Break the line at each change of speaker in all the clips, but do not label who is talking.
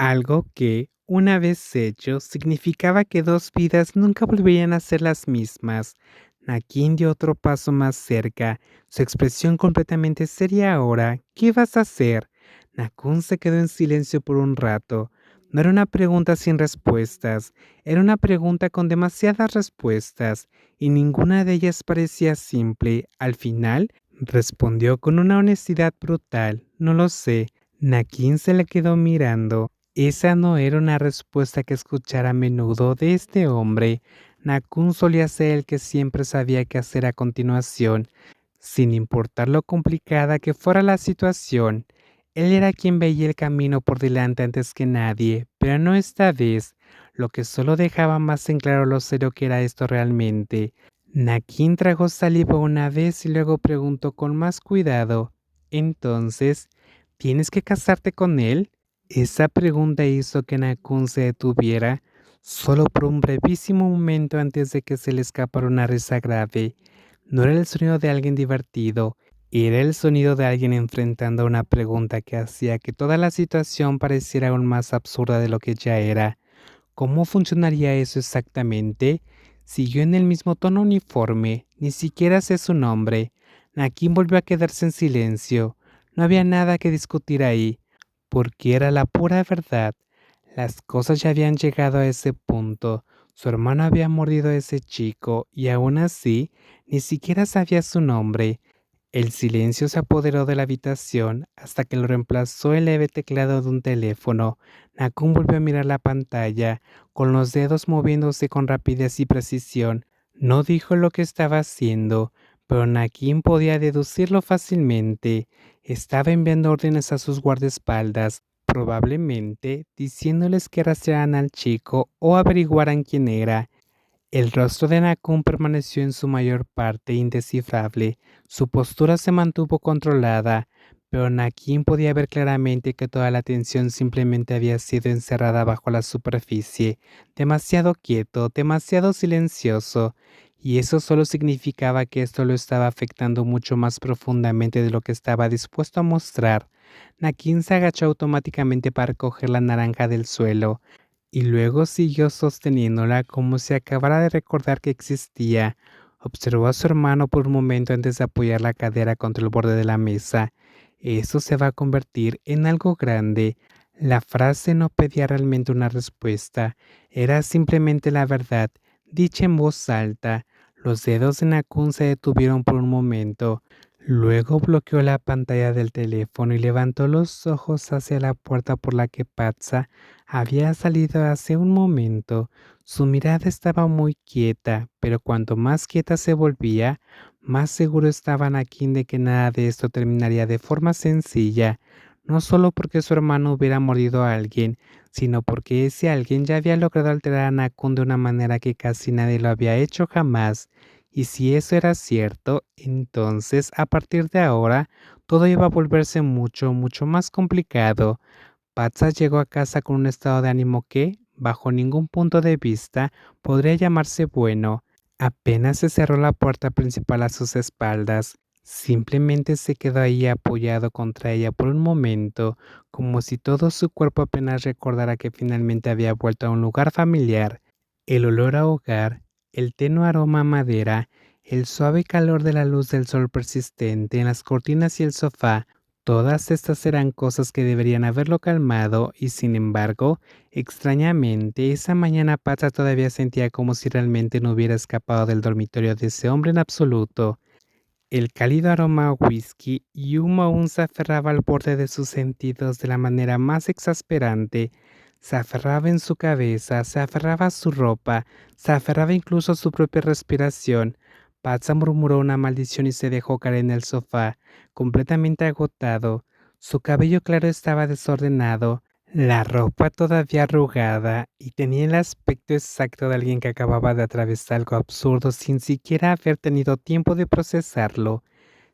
Algo que, una vez hecho, significaba que dos vidas nunca volverían a ser las mismas. Nakin dio otro paso más cerca, su expresión completamente seria ahora. ¿Qué vas a hacer? Nakun se quedó en silencio por un rato. No era una pregunta sin respuestas, era una pregunta con demasiadas respuestas, y ninguna de ellas parecía simple. Al final, respondió con una honestidad brutal. No lo sé. Nakin se le quedó mirando. Esa no era una respuesta que escuchara a menudo de este hombre. Nakun solía ser el que siempre sabía qué hacer a continuación, sin importar lo complicada que fuera la situación. Él era quien veía el camino por delante antes que nadie, pero no esta vez, lo que solo dejaba más en claro lo serio que era esto realmente. Nakin tragó saliva una vez y luego preguntó con más cuidado: «Entonces, ¿tienes que casarte con él?». Esa pregunta hizo que Nakun se detuviera solo por un brevísimo momento antes de que se le escapara una risa grave. No era el sonido de alguien divertido, era el sonido de alguien enfrentando una pregunta que hacía que toda la situación pareciera aún más absurda de lo que ya era. ¿Cómo funcionaría eso exactamente? Siguió en el mismo tono uniforme, ni siquiera sé su nombre. Nakin volvió a quedarse en silencio. No había nada que discutir ahí, porque era la pura verdad. Las cosas ya habían llegado a ese punto. Su hermano había mordido a ese chico y aún así ni siquiera sabía su nombre. El silencio se apoderó de la habitación hasta que lo reemplazó el leve teclado de un teléfono. Nakun volvió a mirar la pantalla, con los dedos moviéndose con rapidez y precisión. No dijo lo que estaba haciendo, pero Nakin podía deducirlo fácilmente. Estaba enviando órdenes a sus guardaespaldas, probablemente diciéndoles que rastrearan al chico o averiguaran quién era. El rostro de Nakun permaneció en su mayor parte indescifrable. Su postura se mantuvo controlada, pero Nakin podía ver claramente que toda la tensión simplemente había sido encerrada bajo la superficie. Demasiado quieto, demasiado silencioso, y eso solo significaba que esto lo estaba afectando mucho más profundamente de lo que estaba dispuesto a mostrar. Nakin se agachó automáticamente para coger la naranja del suelo y luego siguió sosteniéndola como si acabara de recordar que existía. Observó a su hermano por un momento antes de apoyar la cadera contra el borde de la mesa. Eso se va a convertir en algo grande. La frase no pedía realmente una respuesta, era simplemente la verdad, dicha en voz alta. Los dedos de Nakun se detuvieron por un momento. Luego bloqueó la pantalla del teléfono y levantó los ojos hacia la puerta por la que Patsa había salido hace un momento. Su mirada estaba muy quieta, pero cuanto más quieta se volvía, más seguro estaba Anakin de que nada de esto terminaría de forma sencilla, no solo porque su hermano hubiera mordido a alguien, sino porque ese alguien ya había logrado alterar a Nakun de una manera que casi nadie lo había hecho jamás. Y si eso era cierto, entonces a partir de ahora todo iba a volverse mucho, mucho más complicado. Patsa llegó a casa con un estado de ánimo que, bajo ningún punto de vista, podría llamarse bueno. Apenas se cerró la puerta principal a sus espaldas, simplemente se quedó ahí apoyado contra ella por un momento, como si todo su cuerpo apenas recordara que finalmente había vuelto a un lugar familiar. El olor a hogar, el tenue aroma a madera, el suave calor de la luz del sol persistente en las cortinas y el sofá. Todas estas eran cosas que deberían haberlo calmado y sin embargo, extrañamente, esa mañana Patsa todavía sentía como si realmente no hubiera escapado del dormitorio de ese hombre en absoluto. El cálido aroma a whisky y humo aún se aferraba al borde de sus sentidos de la manera más exasperante. Se aferraba en su cabeza, se aferraba a su ropa, se aferraba incluso a su propia respiración. Patsa murmuró una maldición y se dejó caer en el sofá, completamente agotado. Su cabello claro estaba desordenado, la ropa todavía arrugada y tenía el aspecto exacto de alguien que acababa de atravesar algo absurdo sin siquiera haber tenido tiempo de procesarlo.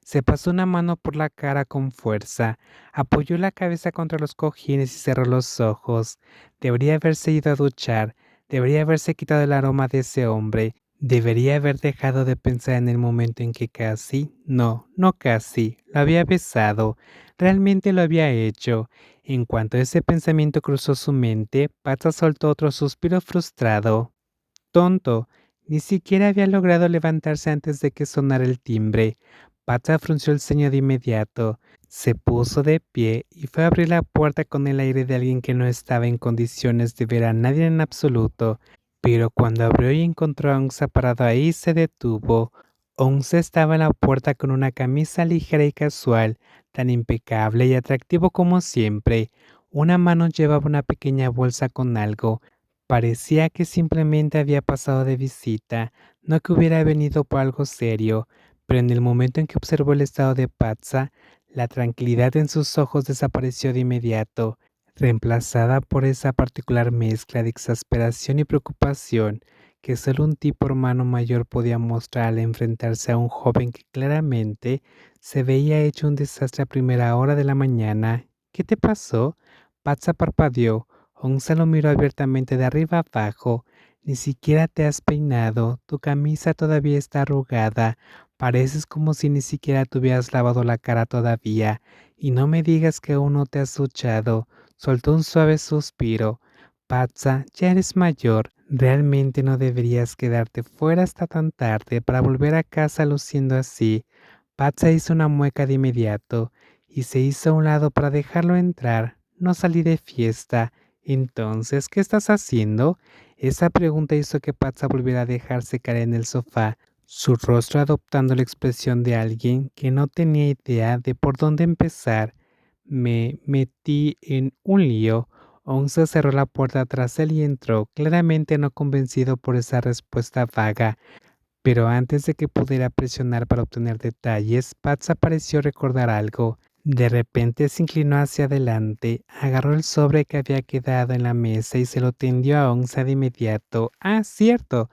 Se pasó una mano por la cara con fuerza, apoyó la cabeza contra los cojines y cerró los ojos. Debería haberse ido a duchar, debería haberse quitado el aroma de ese hombre, debería haber dejado de pensar en el momento en que casi, no casi, lo había besado. Realmente lo había hecho. En cuanto ese pensamiento cruzó su mente, Patsa soltó otro suspiro frustrado. Tonto, ni siquiera había logrado levantarse antes de que sonara el timbre. Patsa frunció el ceño de inmediato, se puso de pie y fue a abrir la puerta con el aire de alguien que no estaba en condiciones de ver a nadie en absoluto. Pero cuando abrió y encontró a Onza parado ahí, se detuvo. Onza estaba en la puerta con una camisa ligera y casual, tan impecable y atractivo como siempre. Una mano llevaba una pequeña bolsa con algo. Parecía que simplemente había pasado de visita, no que hubiera venido por algo serio, pero en el momento en que observó el estado de Patsa, la tranquilidad en sus ojos desapareció de inmediato, reemplazada por esa particular mezcla de exasperación y preocupación que solo un tipo hermano mayor podía mostrar al enfrentarse a un joven que claramente se veía hecho un desastre a primera hora de la mañana. ¿Qué te pasó? Patsa parpadeó. Onza lo miró abiertamente de arriba abajo. Ni siquiera te has peinado, tu camisa todavía está arrugada, pareces como si ni siquiera te hubieras lavado la cara todavía, y no me digas que aún no te has duchado. Soltó un suave suspiro. Patsa, ya eres mayor, realmente no deberías quedarte fuera hasta tan tarde para volver a casa luciendo así. Patsa hizo una mueca de inmediato y se hizo a un lado para dejarlo entrar. No salí de fiesta. Entonces, ¿qué estás haciendo? Esa pregunta hizo que Patsa volviera a dejarse caer en el sofá, su rostro adoptando la expresión de alguien que no tenía idea de por dónde empezar. Me metí en un lío. Onza cerró la puerta tras él y entró, claramente no convencido por esa respuesta vaga. Pero antes de que pudiera presionar para obtener detalles, Patsa pareció recordar algo. De repente se inclinó hacia adelante, agarró el sobre que había quedado en la mesa y se lo tendió a Onza de inmediato. Ah, cierto.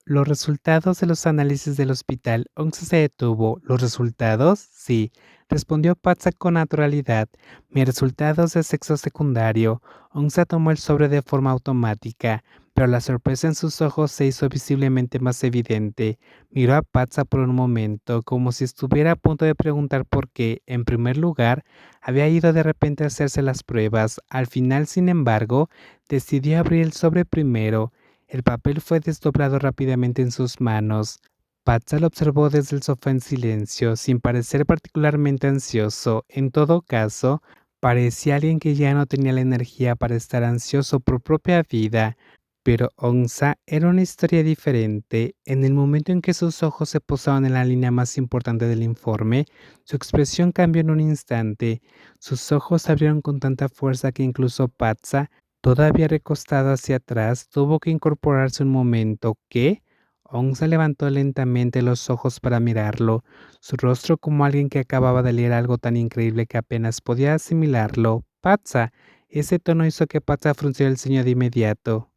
Los resultados de los análisis del hospital. Onza se detuvo. ¿Los resultados? Sí, respondió Patsa con naturalidad. Mis resultados de sexo secundario. Onza tomó el sobre de forma automática, pero la sorpresa en sus ojos se hizo visiblemente más evidente. Miró a Patsa por un momento, como si estuviera a punto de preguntar por qué, en primer lugar, había ido de repente a hacerse las pruebas. Al final, sin embargo, decidió abrir el sobre primero. El papel fue desdoblado rápidamente en sus manos. Patsa lo observó desde el sofá en silencio, sin parecer particularmente ansioso. En todo caso, parecía alguien que ya no tenía la energía para estar ansioso por propia vida. Pero Onza era una historia diferente. En el momento en que sus ojos se posaban en la línea más importante del informe, su expresión cambió en un instante. Sus ojos se abrieron con tanta fuerza que incluso Patsa, todavía recostado hacia atrás, tuvo que incorporarse un momento. ¿Qué? Onza levantó lentamente los ojos para mirarlo, su rostro como alguien que acababa de leer algo tan increíble que apenas podía asimilarlo. Patsa. Ese tono hizo que Patsa frunciera el ceño de inmediato.